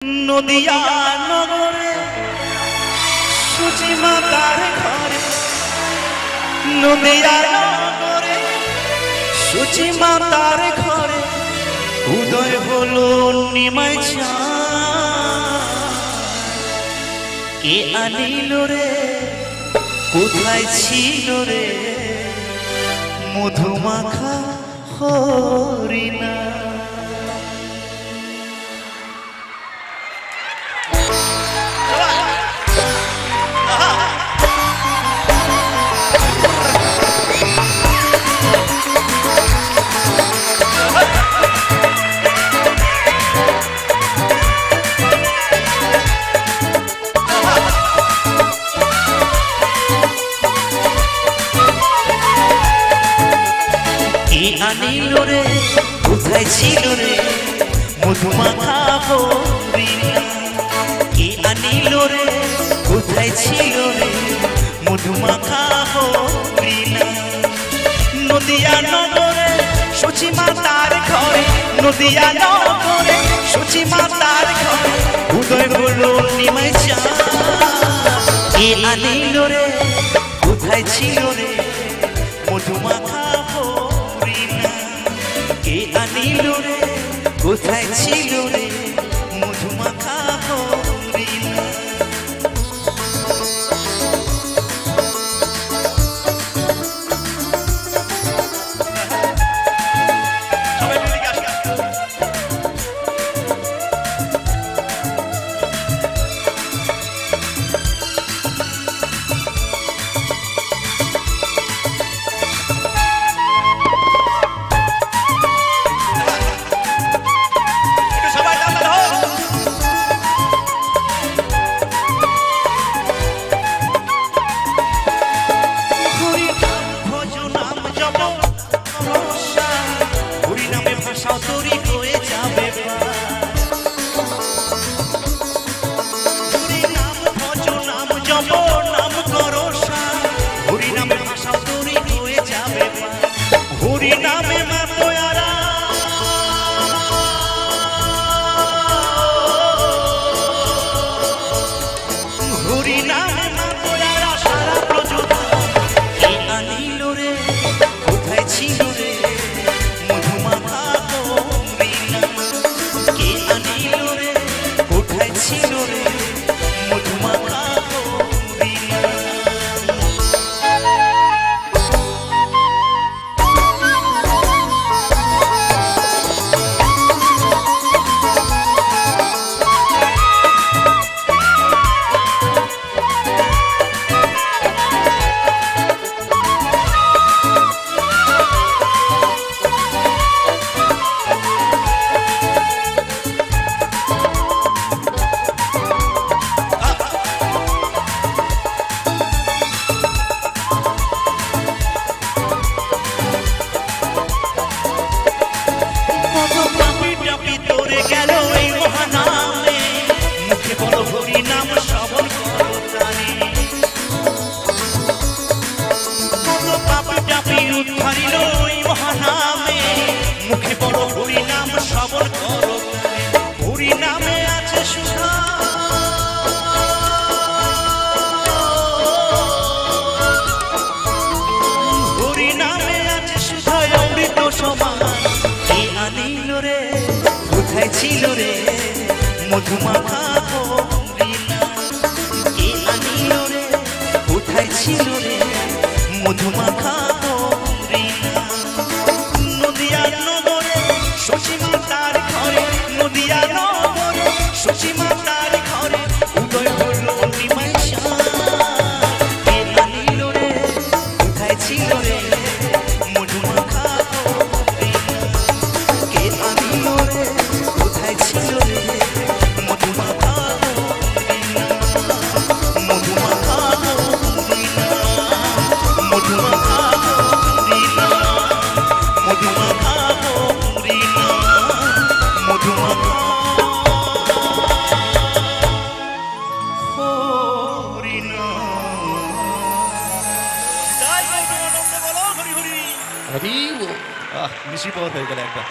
নদিয়া নগরে সুচি মাতার ঘরে, নদিয়া নগরে সুচি মাতার ঘরে উদয় হলো নিমাই চাঁদ। কে আনিল রে, কোথায় ছিল রে মধুমাখা হরিণা। আনিল রে, কোথায় ছিল রে মধুমাখা হরিণা। কে আনিল রে, কোথায় ছিল রে মধুমাখা হরিণা। নদিয়া নগরে সুচি মাতার ঘরে, নদিয়া নগরে সুচি মাতার ঘরে উদয় হলো নিমাই চাঁদ। কে আনিল রে, কোথায় ছিল রে মধুমাখা হরিণা। কে আনিল রে, কোথায় ছিল রে মধুমাখা হরিণা। মুখে বড় হরি নাম শ্রবণ করো, হরি নামে আছে সুধা। হরি নামে আছে সুধা অমৃত সমান। কে আনিল রে, কোথায় ছিল রে মধুমাখা হরিণা। কে আনিল রে, কোথায় ছিল রে মধুমাখা হরিণা। নদিয়া নগরে সুচি মাতার ঘরে, নদিয়া নগরে সুচি মাতার ঘরে উদয় হলো নিমাই চাঁদ। কে আনিল রে, কোথায় ছিল রে মধুমাখা হরিণা। কে আনিল রে, কোথায় ছিল রে মধুমাখা হরিণা। মধুমাখা হরিণা, মধুমাখা হরিণা, মধুমাখা হরিণা, মধুমাখা হরিণা। হরি বল। মিশি পথ হয়ে গেল একবার।